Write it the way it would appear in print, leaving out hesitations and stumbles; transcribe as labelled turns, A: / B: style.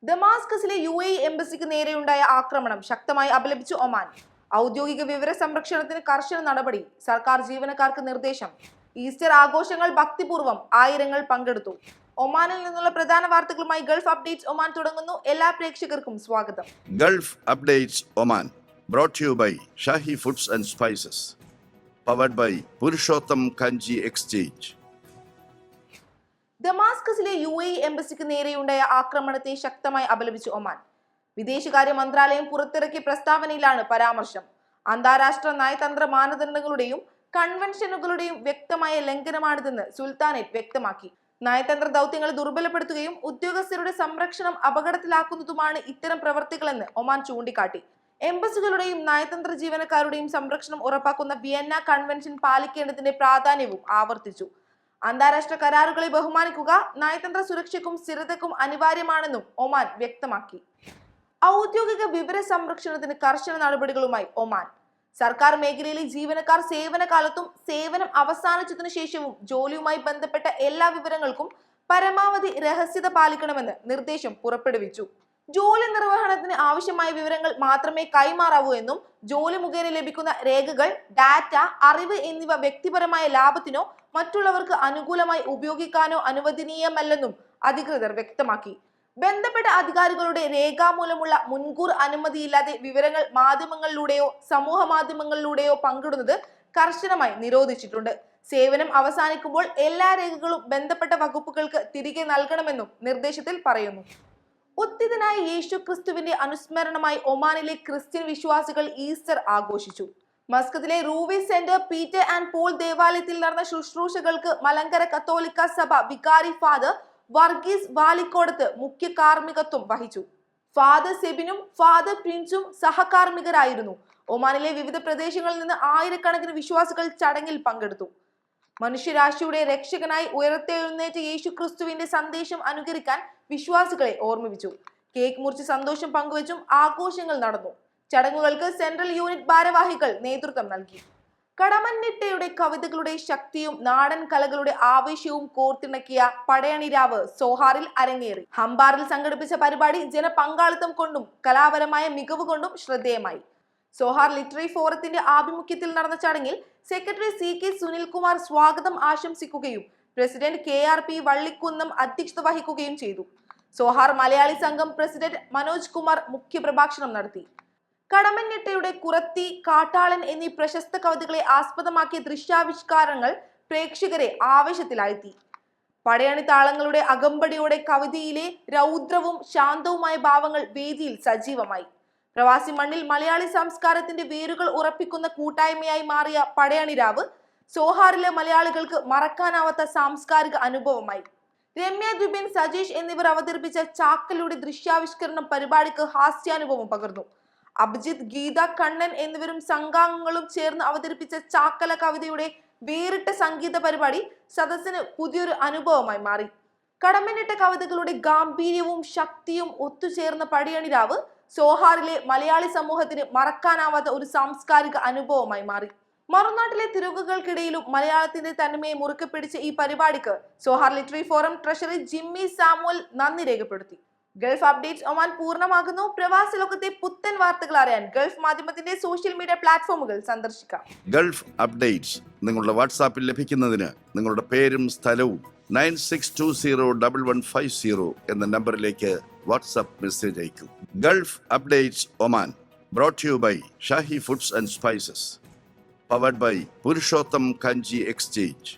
A: ദമാസ്കസിലെ UAE എംബസിക്ക് നേരെയുണ്ടായ ആക്രമണം ശക്തമായി അപലപിച്ചു ഒമാൻ. ഔദ്യോഗിക വിവര സംരക്ഷണത്തിന് കർശന നടപടി, സർക്കാർ ജീവനക്കാർക്ക് നിർദ്ദേശം. ഈസ്റ്റർ ആഘോഷങ്ങൾ ഭക്തിപൂർവ്വം, ആയിരങ്ങൾ പങ്കെടുത്തു. ഒമാനിൽ നിന്നുള്ള പ്രധാന വാർത്തകളുമായി ഗൾഫ് അപ്ഡേറ്റ്സ് ഒമാൻ തുടങ്ങുന്നു. എല്ലാ പ്രേക്ഷകർക്കും സ്വാഗതം.
B: Gulf updates Oman brought to you by Shahi foods and spices, powered by Purushottam Kanji exchange.
A: ദമാസ്കസിലെ UAE എംബസിക്ക് നേരെയുണ്ടായ ആക്രമണത്തെ ശക്തമായി അപലപിച്ചു ഒമാൻ. വിദേശകാര്യ മന്ത്രാലയം പുറത്തിറക്കിയ പ്രസ്താവനയിലാണ് പരാമർശം. അന്താരാഷ്ട്ര നയതന്ത്ര മാനദണ്ഡങ്ങളുടെയും കൺവെൻഷനുകളുടെയും വ്യക്തമായ ലംഘനമാണിതെന്ന് സുൽത്താനേറ്റ് വ്യക്തമാക്കി. നയതന്ത്ര ദൗത്യങ്ങൾ ദുർബലപ്പെടുത്തുകയും ഉദ്യോഗസ്ഥരുടെ സംരക്ഷണം അപകടത്തിലാക്കുന്നതുമാണ് ഇത്തരം പ്രവർത്തികളെന്ന് ഒമാൻ ചൂണ്ടിക്കാട്ടി. എംബസികളുടെയും നയതന്ത്ര ജീവനക്കാരുടെയും സംരക്ഷണം ഉറപ്പാക്കുന്ന വിയന്ന കൺവെൻഷൻ പാലിക്കേണ്ടതിന്റെ പ്രാധാന്യവും ആവർത്തിച്ചു. അന്താരാഷ്ട്ര കരാറുകളെ ബഹുമാനിക്കുക നയതന്ത്ര സുരക്ഷയ്ക്കും സ്ഥിരതയ്ക്കും അനിവാര്യമാണെന്നും ഒമാൻ വ്യക്തമാക്കി. ഔദ്യോഗിക വിവര സംരക്ഷണത്തിന് കർശന നടപടികളുമായി ഒമാൻ. സർക്കാർ മേഖലയിലെ ജീവനക്കാർ സേവനകാലത്തും സേവനം അവസാനിച്ചതിനു ശേഷവും ജോലിയുമായി ബന്ധപ്പെട്ട എല്ലാ വിവരങ്ങൾക്കും പരമാവധി രഹസ്യത പാലിക്കണമെന്ന് നിർദ്ദേശം പുറപ്പെടുവിച്ചു. ജോലി നിർവഹണത്തിന് ആവശ്യമായ വിവരങ്ങൾ മാത്രമേ കൈമാറാവൂ എന്നും ജോലി മുഖേന ലഭിക്കുന്ന രേഖകൾ, ഡാറ്റ, അറിവ് എന്നിവ വ്യക്തിപരമായ ലാഭത്തിനോ മറ്റുള്ളവർക്ക് അനുകൂലമായി ഉപയോഗിക്കാനോ അനുവദനീയമല്ലെന്നും അധികൃതർ വ്യക്തമാക്കി. ബന്ധപ്പെട്ട അധികാരികളുടെ രേഖാമൂലമുള്ള മുൻകൂർ അനുമതിയില്ലാതെ വിവരങ്ങൾ മാധ്യമങ്ങളിലൂടെയോ സമൂഹ മാധ്യമങ്ങളിലൂടെയോ പങ്കിടുന്നത് കർശനമായി നിരോധിച്ചിട്ടുണ്ട്. സേവനം അവസാനിക്കുമ്പോൾ എല്ലാ രേഖകളും ബന്ധപ്പെട്ട വകുപ്പുകൾക്ക് തിരികെ നൽകണമെന്നും നിർദ്ദേശത്തിൽ പറയുന്നു. ഉത്തിതനായ യേശു ക്രിസ്തുവിന്റെ അനുസ്മരണമായി ഒമാനിലെ ക്രിസ്ത്യൻ വിശ്വാസികൾ ഈസ്റ്റർ ആഘോഷിച്ചു. മസ്കത്തിലെ Ruwi saint Peter and Paul ദേവാലയത്തിൽ നടന്ന ശുശ്രൂഷകൾക്ക് മലങ്കര കത്തോലിക്ക സഭ വികാരി ഫാദർ വർഗീസ് വാലിക്കോടത്ത് മുഖ്യ കാർമ്മികത്വം വഹിച്ചു. ഫാദർ സെബിനും ഫാദർ പ്രിൻസും സഹകാർമ്മികരായിരുന്നു. ഒമാനിലെ വിവിധ പ്രദേശങ്ങളിൽ നിന്ന് ആയിരക്കണക്കിന് വിശ്വാസികൾ ചടങ്ങിൽ പങ്കെടുത്തു. മനുഷ്യരാശിയുടെ രക്ഷകനായി ഉയർത്തെഴുന്നേറ്റ യേശു ക്രിസ്തുവിന്റെ സന്ദേശം അനുകരിക്കാൻ വിശ്വാസികളെ ഓർമ്മിപ്പിച്ചു. കേക്ക് മുറിച്ച് സന്തോഷം പങ്കുവച്ചും ആഘോഷങ്ങൾ നടന്നു. ചടങ്ങുകൾക്ക് സെൻട്രൽ യൂണിറ്റ് ഭാരവാഹികൾ നേതൃത്വം നൽകി. കടമന്നിട്ടയുടെ കവിതകളുടെ ശക്തിയും നാടൻ കലകളുടെ ആവേശവും കോർത്തിണക്കിയ പടയണിരാവ് സോഹാറിൽ അരങ്ങേറി. ഹംബാറിൽ സംഘടിപ്പിച്ച പരിപാടി ജനപങ്കാളിത്തം കൊണ്ടും കലാപരമായ മികവ് കൊണ്ടും ശ്രദ്ധേയമായി. സോഹാർ ലിറ്റററി ഫോറത്തിന്റെ ആഭിമുഖ്യത്തിൽ നടന്ന ചടങ്ങിൽ സെക്രട്ടറി CK സുനിൽകുമാർ സ്വാഗതം ആശംസിക്കുകയും പ്രസിഡന്റ് KRP വള്ളിക്കുന്നം അധ്യക്ഷത വഹിക്കുകയും ചെയ്തു. സോഹാർ മലയാളി സംഘം പ്രസിഡന്റ് മനോജ് കുമാർ മുഖ്യപ്രഭാഷണം നടത്തി. കടമന്നിട്ടയുടെ കുറത്തി, കാട്ടാളൻ എന്നീ പ്രശസ്ത കവിതകളെ ആസ്പദമാക്കിയ ദൃശ്യാവിഷ്കാരങ്ങൾ പ്രേക്ഷകരെ ആവേശത്തിലാഴ്ത്തി. പടയണി താളങ്ങളുടെ അകമ്പടിയോടെ കവിതയിലെ രൗദ്രവും ശാന്തവുമായ ഭാവങ്ങൾ വേദിയിൽ സജീവമായി. പ്രവാസി മണ്ണിൽ മലയാളി സംസ്കാരത്തിന്റെ വേരുകൾ ഉറപ്പിക്കുന്ന കൂട്ടായ്മയായി മാറിയ പടയണിരാവ് സോഹാറിലെ മലയാളികൾക്ക് മറക്കാനാവാത്ത സാംസ്കാരിക അനുഭവമായി. രമ്യ ദ്വിബിൻ, സജീഷ് എന്നിവർ അവതരിപ്പിച്ച ചാക്കലയുടെ ദൃശ്യാവിഷ്കരണം പരിപാടിക്ക് ഹാസ്യാനുഭവം പകർന്നു. അഭിജിത്ത്, ഗീത, കണ്ണൻ എന്നിവരും സംഘാംഗങ്ങളും ചേർന്ന് അവതരിപ്പിച്ച ചാക്കല കവിതയുടെ വേറിട്ട സംഗീത പരിപാടി സദസ്സിന് പുതിയൊരു അനുഭവമായി മാറി. കടമന്നിട്ട കവിതകളുടെ ഗാംഭീര്യവും ശക്തിയും ഒത്തുചേർന്ന പടയണിരാവ് സോഹാറിലെ മലയാളി സമൂഹത്തിന് മറക്കാനാവാത്ത ഒരു സാംസ്കാരിക അനുഭവമായി മാറി. മറുനാട്ടിലെ തിരക്കുകൾക്കിടയിലും മലയാളത്തിന്റെ തനിമയെ മുറുക്കെ പിടിച്ച ഈ പരിപാടിക്ക് Zohar literary forum treasury Jimmy Samuel നന്ദി രേഖപ്പെടുത്തി. ഗൾഫ് അപ്ഡേറ്റ്സ് ഒമാൻ പൂർണ്ണമാകുന്നു. പ്രവാസി ലോകത്തെ പുത്തൻ വാർത്തകൾ അറിയാൻ ഗൾഫ് മാധ്യമത്തിന്റെ സോഷ്യൽ മീഡിയ പ്ലാറ്റ്ഫോമുകൾ സന്ദർശിക്കാം.
B: ഗൾഫ് അപ്ഡേറ്റ്സ് നിങ്ങളുടെ വാട്സാപ്പിൽ ലഭിക്കുന്നതിന് നിങ്ങളുടെ പേരും സ്ഥലവും 96201150 എന്ന നമ്പറിലേക്ക് വാട്സാപ്പ് മെസ്സേജ് അയക്കൂ. Gulf updates Oman brought to you by Shahi foods and spices, powered by Purushottam Kanji exchange.